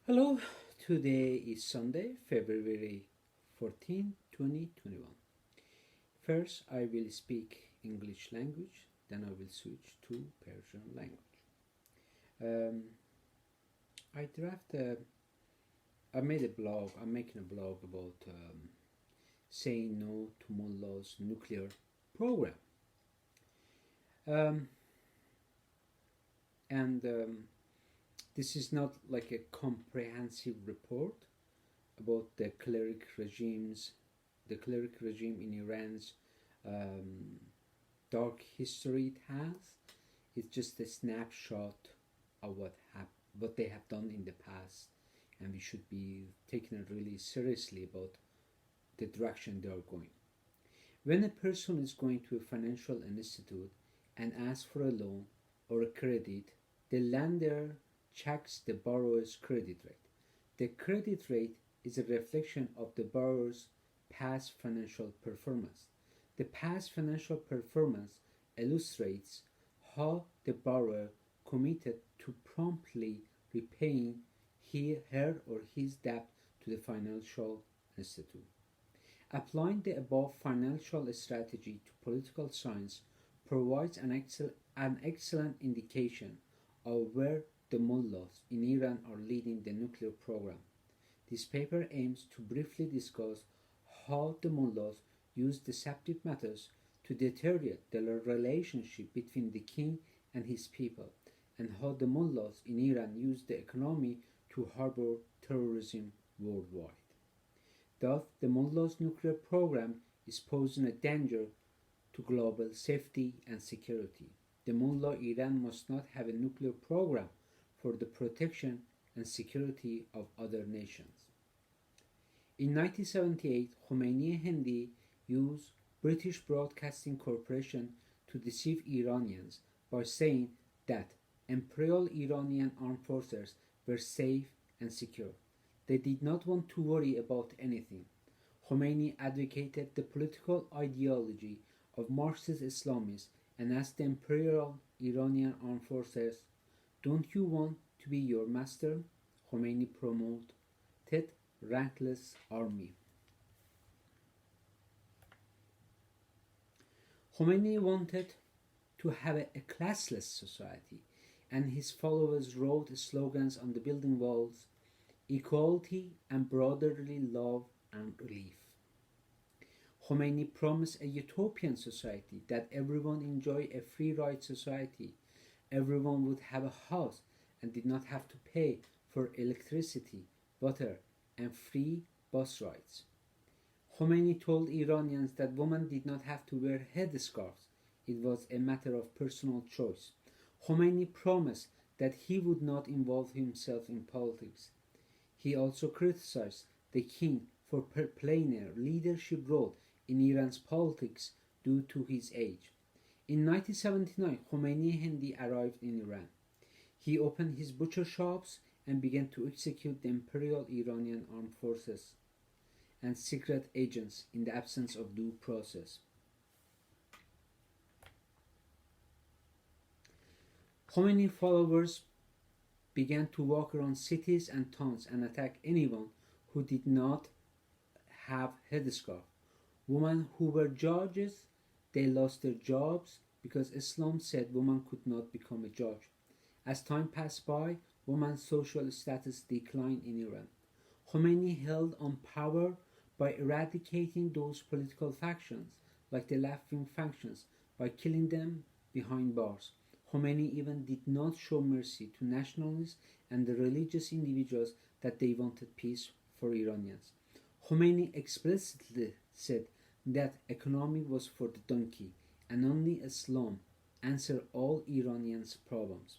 Hello, today is Sunday, February 14, 2021. First, I will speak English language, then I will switch to Persian language. Um, I draft a, I made a blog, I'm making a blog about saying no to Mullah's nuclear program. Um, and this is not like a comprehensive report about the cleric regime in Iran's um, dark history it has. It's just a snapshot of what they have done in the past, and we should be taking it really seriously about the direction they are going. When a person is going to a financial institute and asks for a loan or a credit, the lender checks the borrower's credit rate. The credit rate is a reflection of the borrower's past financial performance. The past financial performance illustrates how the borrower committed to promptly repaying her or his debt to the financial institute. Applying the above financial strategy to political science provides an excellent indication of where the mullahs in Iran are leading the nuclear program. This paper aims to briefly discuss how the mullahs use deceptive methods to deteriorate the relationship between the king and his people, and how the mullahs in Iran use the economy to harbor terrorism worldwide. Thus, the mullah's nuclear program is posing a danger to global safety and security. The mullah Iran must not have a nuclear program for the protection and security of other nations. In 1978, Khomeini Hindi used British Broadcasting Corporation to deceive Iranians by saying that Imperial Iranian armed forces were safe and secure. They did not want to worry about anything. Khomeini advocated the political ideology of Marxist Islamists and asked the Imperial Iranian armed forces, "Don't you want to be your master?" Khomeini promoted rankless army. Khomeini wanted to have a classless society, and his followers wrote slogans on the building walls: equality and brotherly love and relief. Khomeini promised a utopian society that everyone enjoy a free ride society. Everyone would have a house and did not have to pay for electricity, water, and free bus rides. Khomeini told Iranians that women did not have to wear headscarves. It was a matter of personal choice. Khomeini promised that he would not involve himself in politics. He also criticized the king for playing a leadership role in Iran's politics due to his age. In 1979, Khomeini Hindi arrived in Iran. He opened his butcher shops and began to execute the Imperial Iranian armed forces and secret agents in the absence of due process. Khomeini followers began to walk around cities and towns and attack anyone who did not have headscarf. Women who were judges, they lost their jobs because Islam said women could not become a judge. As time passed by, women's social status declined in Iran. Khomeini held on power by eradicating those political factions, like the left-wing factions, by killing them behind bars. Khomeini even did not show mercy to nationalists and the religious individuals that they wanted peace for Iranians. Khomeini explicitly said that economy was for the donkey and only Islam answered all Iranians' problems.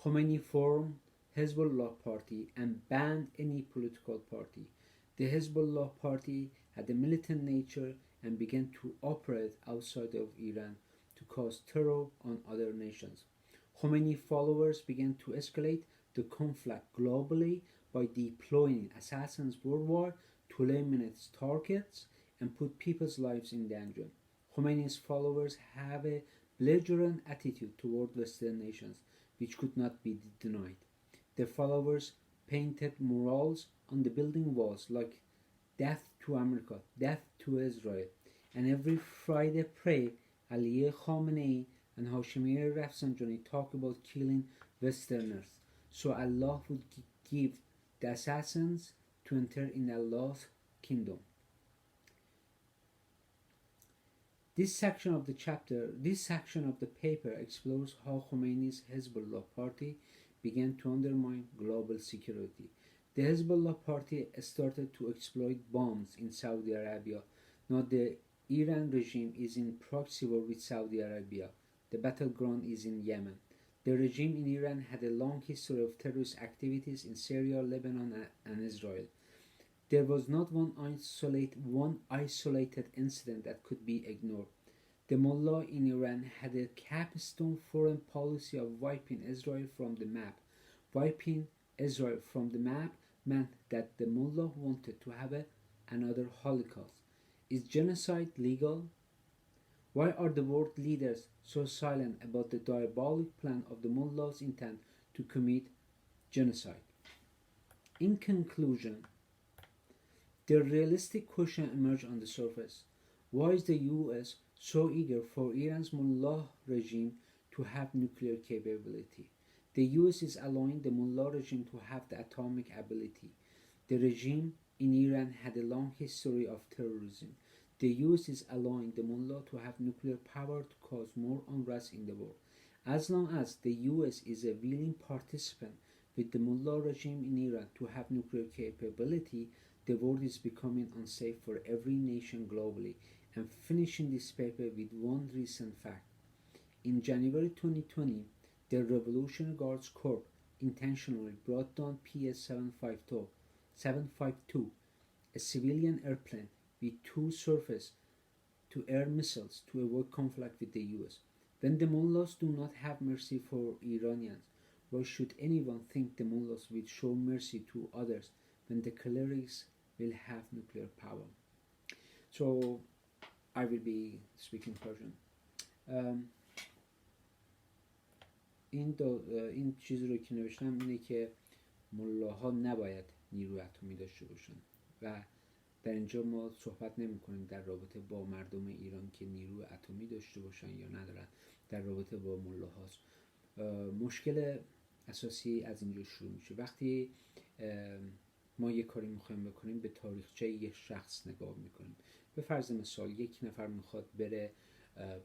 Khomeini formed Hezbollah party and banned any political party. The Hezbollah party had a militant nature and began to operate outside of Iran to cause terror on other nations. Khomeini followers began to escalate the conflict globally by deploying assassins worldwide to eliminate targets and put people's lives in danger. Khomeini's followers have a belligerent attitude toward Western nations, which could not be denied. Their followers painted murals on the building walls like "Death to America," "Death to Israel," and every Friday pray Ali Khamenei and Hashemi Rafsanjani talk about killing Westerners, so Allah would give the assassins to enter in Allah's kingdom. This section of the paper explores how Khomeini's Hezbollah party began to undermine global security. The Hezbollah party started to exploit bombs in Saudi Arabia. Now the Iran regime is in proxy war with Saudi Arabia. The battleground is in Yemen. The regime in Iran had a long history of terrorist activities in Syria, Lebanon, and Israel. There was not one isolated incident that could be ignored. The Mullah in Iran had a capstone foreign policy of wiping Israel from the map. Wiping Israel from the map meant that the Mullah wanted to have another Holocaust. Is genocide legal? Why are the world leaders so silent about the diabolic plan of the Mullah's intent to commit genocide? In conclusion, the realistic question emerged on the surface. Why is the US so eager for Iran's Mullah regime to have nuclear capability? The US is allowing the Mullah regime to have the atomic ability. The regime in Iran had a long history of terrorism. The US is allowing the Mullah to have nuclear power to cause more unrest in the world. As long as the US is a willing participant with the Mullah regime in Iran to have nuclear capability, the world is becoming unsafe for every nation globally. And finishing this paper with one recent fact. In January 2020, the Revolutionary Guards Corps intentionally brought down PS-752, a civilian airplane with two surface-to-air missiles to avoid conflict with the US. When the mullahs do not have mercy for Iranians, why should anyone think the mullahs will show mercy to others when the clerics will have nuclear power? So, I will be speaking Persian. این چیزی رو که نوشتم اینه که ملاها نباید نیروی اتمی داشته باشن و در اینجا ما صحبت نمی کنیم در رابطه با مردم ایران که نیروی اتمی داشته باشن یا ندارن، در رابطه با ملاهاست. مشکل اساسی از اینجا شروع میشه. وقتی ما یه کاری میخوایم بکنیم به تاریخچه یک شخص نگاه میکنیم. به فرض مثال یک نفر میخواد بره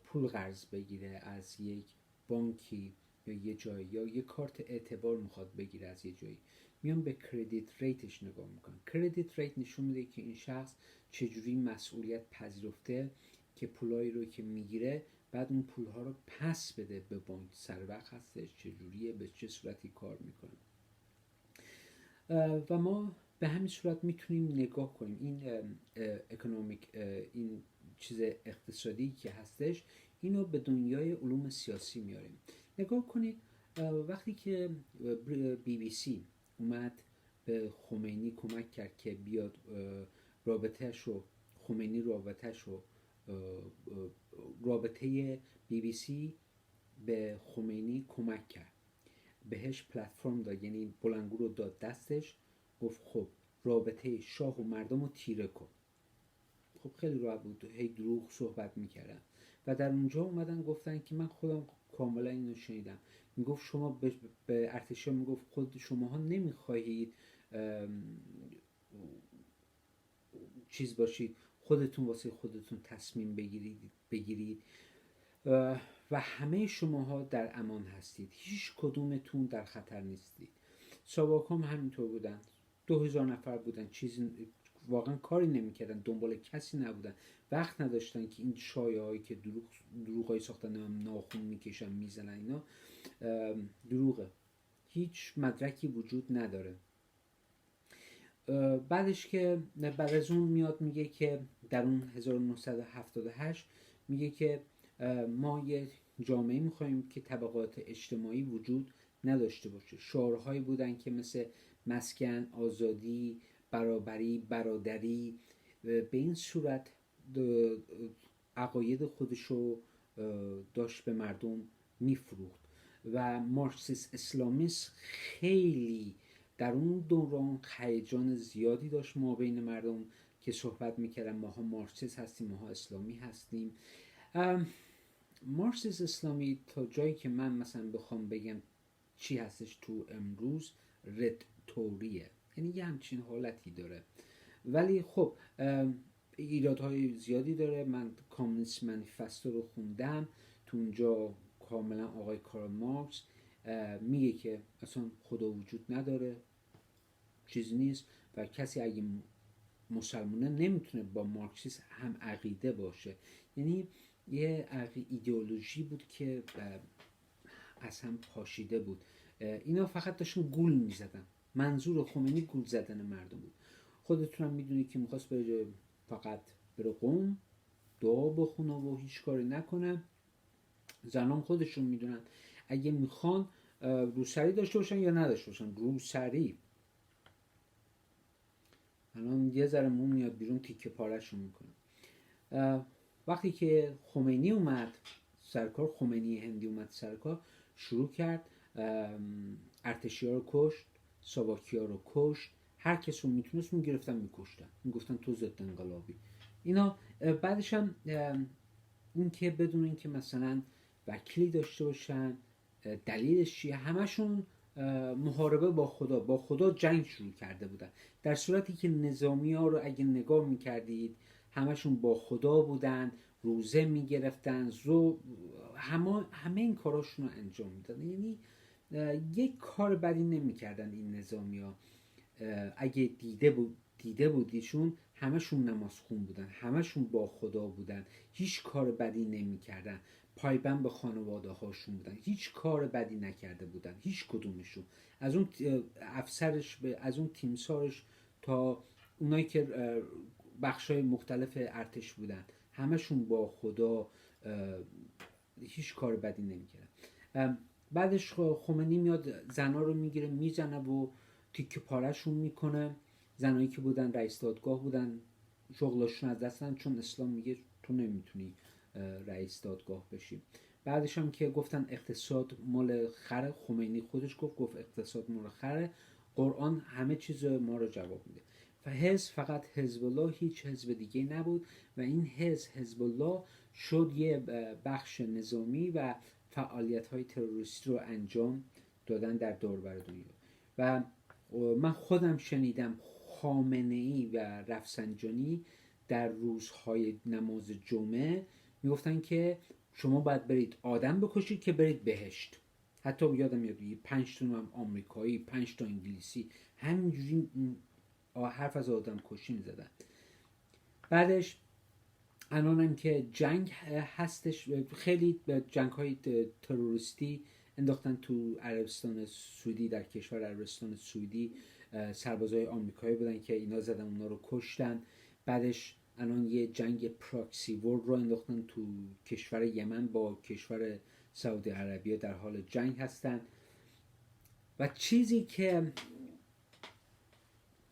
پول قرض بگیره از یک بانکی یا یه جایی، یا یه کارت اعتبار میخواد بگیره از یه جایی، میان به کردیت ریتش نگاه میکنن. کردیت ریت نشون میده که این شخص چجوری مسئولیت پذیرفته که پولایی رو که میگیره بعد اون پولها رو پس بده به بانک. سر وقت هستش، چجوریه، به چه صورتی کار میکنه. و ما به همین صورت میتونیم نگاه کنیم این اکونومیک، این چیز اقتصادی که هستش، اینو به دنیای علوم سیاسی میاریم. نگاه کنید وقتی که BBC اومد به خمینی کمک کرد که بیاد رابطه BBC به خمینی کمک کرد، بهش پلتفرم داد، یعنی بلنگو رو داد دستش، گفت خب رابطه شاه و مردم رو تیره کن. خب خیلی راحت بود، هی دروغ صحبت میکردن و در اونجا اومدن گفتن که من خودم کاملا اینو شنیدم، میگفت شما به ارتشا میگفت خود شماها نمیخواهید چیز باشید، خودتون واسه خودتون تصمیم بگیرید و همه شماها در امان هستید، هیچ کدومتون در خطر نیستید. ساواک هم همینطور بودن، 2000 نفر بودن، چیزی واقعا کاری نمیکردن، دنبال کسی نبودن، وقت نداشتن که این شایعه هایی که دروغ ساختن، ناخون میکشن میزنن، اینا دروغه، هیچ مدرکی وجود نداره. بعدش که بعد از اون میاد میگه که در اون 1978 میگه که ما یه جامعه میخوایم که طبقات اجتماعی وجود نداشته باشه. شعارهایی بودن که مثل مسکن، آزادی، برابری، برادری، به این صورت عقاید خودشو داشت به مردم میفروخت و مارکسیست اسلامیست خیلی در اون دوران هیجان زیادی داشت ما بین مردم که صحبت میکردن ماها مارکسیست هستیم، ماها اسلامی هستیم. مارکسیسم اسلامی تا جایی که من مثلا بخوام بگم چی هستش تو امروز، رتوریه، یعنی یه همچین حالتی داره. ولی خب ایرادهای زیادی داره. من کامونیست منیفستو رو خوندم، تو اونجا کاملا آقای کارل مارکس میگه که اصلا خدا وجود نداره، چیزی نیست و کسی اگه مسلمانه نمیتونه با مارکسیسم هم عقیده باشه. یعنی یه ایدئولوژی بود که از هم پاشیده بود. اینا فقط داشتن گول میزدن. منظور خمینی گول زدن مردم بود. خودتونم میدونید که میخواست بره فقط بره قم دعا بخونه و هیچ کاری نکنه. زنان خودشون میدونن اگه میخوان روسری داشته باشن یا نداشته باشن. روسری الان یه ذره مو میاد بیرون تیکه پارهشون میکنه. وقتی که خمینی اومد سرکار، خمینی هندی اومد سرکار، شروع کرد ارتشی ها رو کشت، ساواکی ها رو کشت، هر کس رو میتونست میگرفتن میکشتن، میگفتن تو ضد انقلابی. اینا بعدش هم این که بدون این که مثلا وکیلی داشته باشن دلیلش چیه، همشون محاربه با خدا جنگ شروع کرده بودن. در صورتی که نظامی ها رو اگه نگاه میکردید همشون با خدا بودن، روزه میگرفتن، همه این کاراشون رو انجام میدادن. یعنی یک کار بدی نمیکردن این نظامی ها. اگه دیده بودیشون همشون نماز خون بودن، همشون با خدا بودن، هیچ کار بدی نمیکردن، پایبند به خانواده هاشون بودن، هیچ کار بدی نکرده بودن هیچ کدومشون، از اون افسرش از اون تیمسارش تا اونایی که بخشای مختلف ارتش بودن، همشون با خدا هیچ کار بدی نمیکردن. بعدش خمینی میاد زنا رو میگیره میزنه و تیکه پارهشون میکنه. زنایی که بودن رئیس دادگاه بودن شغلشون از دستن، چون اسلام میگه تو نمیتونی رئیس دادگاه بشی. بعدش هم که گفتن اقتصاد مال خره، خمینی خودش گفت اقتصاد مال خره، قرآن همه چیز ما رو جواب میده. و حزب فقط حزب الله، هیچ حزب دیگه نبود و این حزب الله شد یه بخش نظامی و فعالیت‌های تروریستی رو انجام دادن در دور بر دنیا. و من خودم شنیدم خامنه‌ای و رفسنجانی در روزهای نماز جمعه میگفتن که شما باید برید آدم بکشید که برید بهشت. حتی یادم میاد 5 تا هم آمریکایی، 5 تا انگلیسی همینجوری حرف از آدم کشی می‌زدن. بعدش الانم که جنگ هستش، خیلی جنگ‌های تروریستی انداختن تو عربستان سعودی. در کشور عربستان سعودی سربازای آمریکایی بودن که اینا زدن اونا رو کشتن. بعدش الان یه جنگ پراکسی وار رو انداختن تو کشور یمن با کشور سعودی عربیه، در حال جنگ هستن. و چیزی که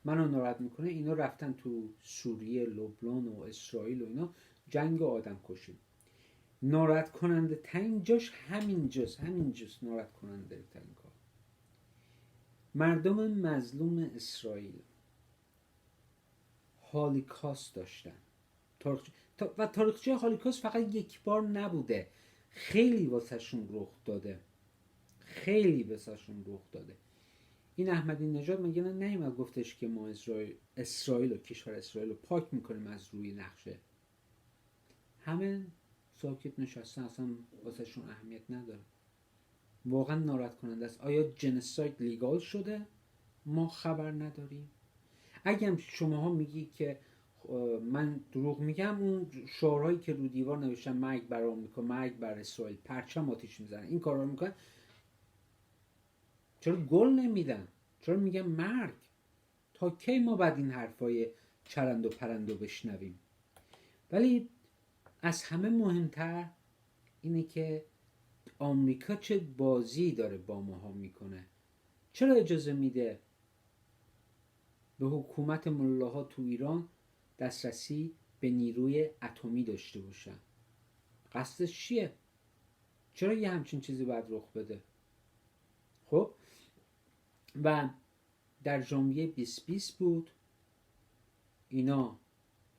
منو ناراحت میکنه اینا رفتن تو سوریه، لبنان و اسرائیل و اینا جنگ آدم کشی. ناراحت کننده ترین جاش همینجاست ناراحت کننده ترین کار. مردم مظلوم اسرائیل هولوکاست داشتن و تاریخچه هولوکاست فقط یک بار نبوده، خیلی واسهشون رخ داده. این احمدی نژاد میگه نیومد گفتش که ما اسرائیل و کشور اسرائیل رو پاک میکنیم از روی نقشه. همه ساکت نشستن، اصلا واسهشون اهمیت نداره. واقعا ناراحت کننده است. آیا جنساید لیگال شده؟ ما خبر نداریم. اگه شماها میگی که من دروغ میگم، اون شعارهایی که رو دیوار نوشتن مرگ بر آمریکا، مرگ بر اسرائیل، پرچم آتیش میزنن، این کارا رو میکنن، چرا گل نمیدن؟ چرا میگن مرگ؟ تا کی ما بعد این حرفای چرند و پرند رو بشنویم؟ ولی از همه مهمتر اینه که آمریکا چه بازی داره با ماها میکنه. چرا اجازه میده به حکومت ملاها تو ایران دسترسی به نیروی اتمی داشته باشن؟ قصدش چیه؟ چرا یه همچین چیزی باید رخ بده؟ خب و در ژانویه 2020 بود، اینا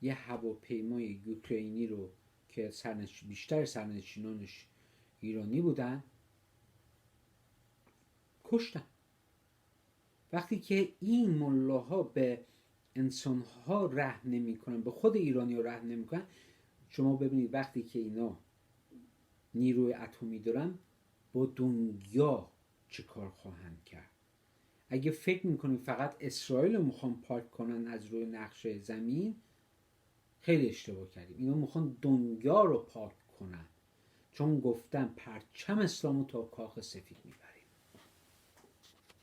یه هواپیمای اوکراینی رو که بیشتر سرنشینانش ایرانی بودن کشتن. وقتی که این ملاها به انسانها رحم نمی کنن، به خود ایرانی ها رحم نمی کنن، شما ببینید وقتی که اینا نیروی اتمی دارن با دنیا چه کار خواهند کرد. اگه فکر میکنید فقط اسرائیل رو میخوان پاک کنن از روی نقشه زمین، خیلی اشتباه کردیم. اینا میخوان دنیا رو پاک کنن، چون گفتن پرچم اسلام رو تا کاخ سفید میبرن.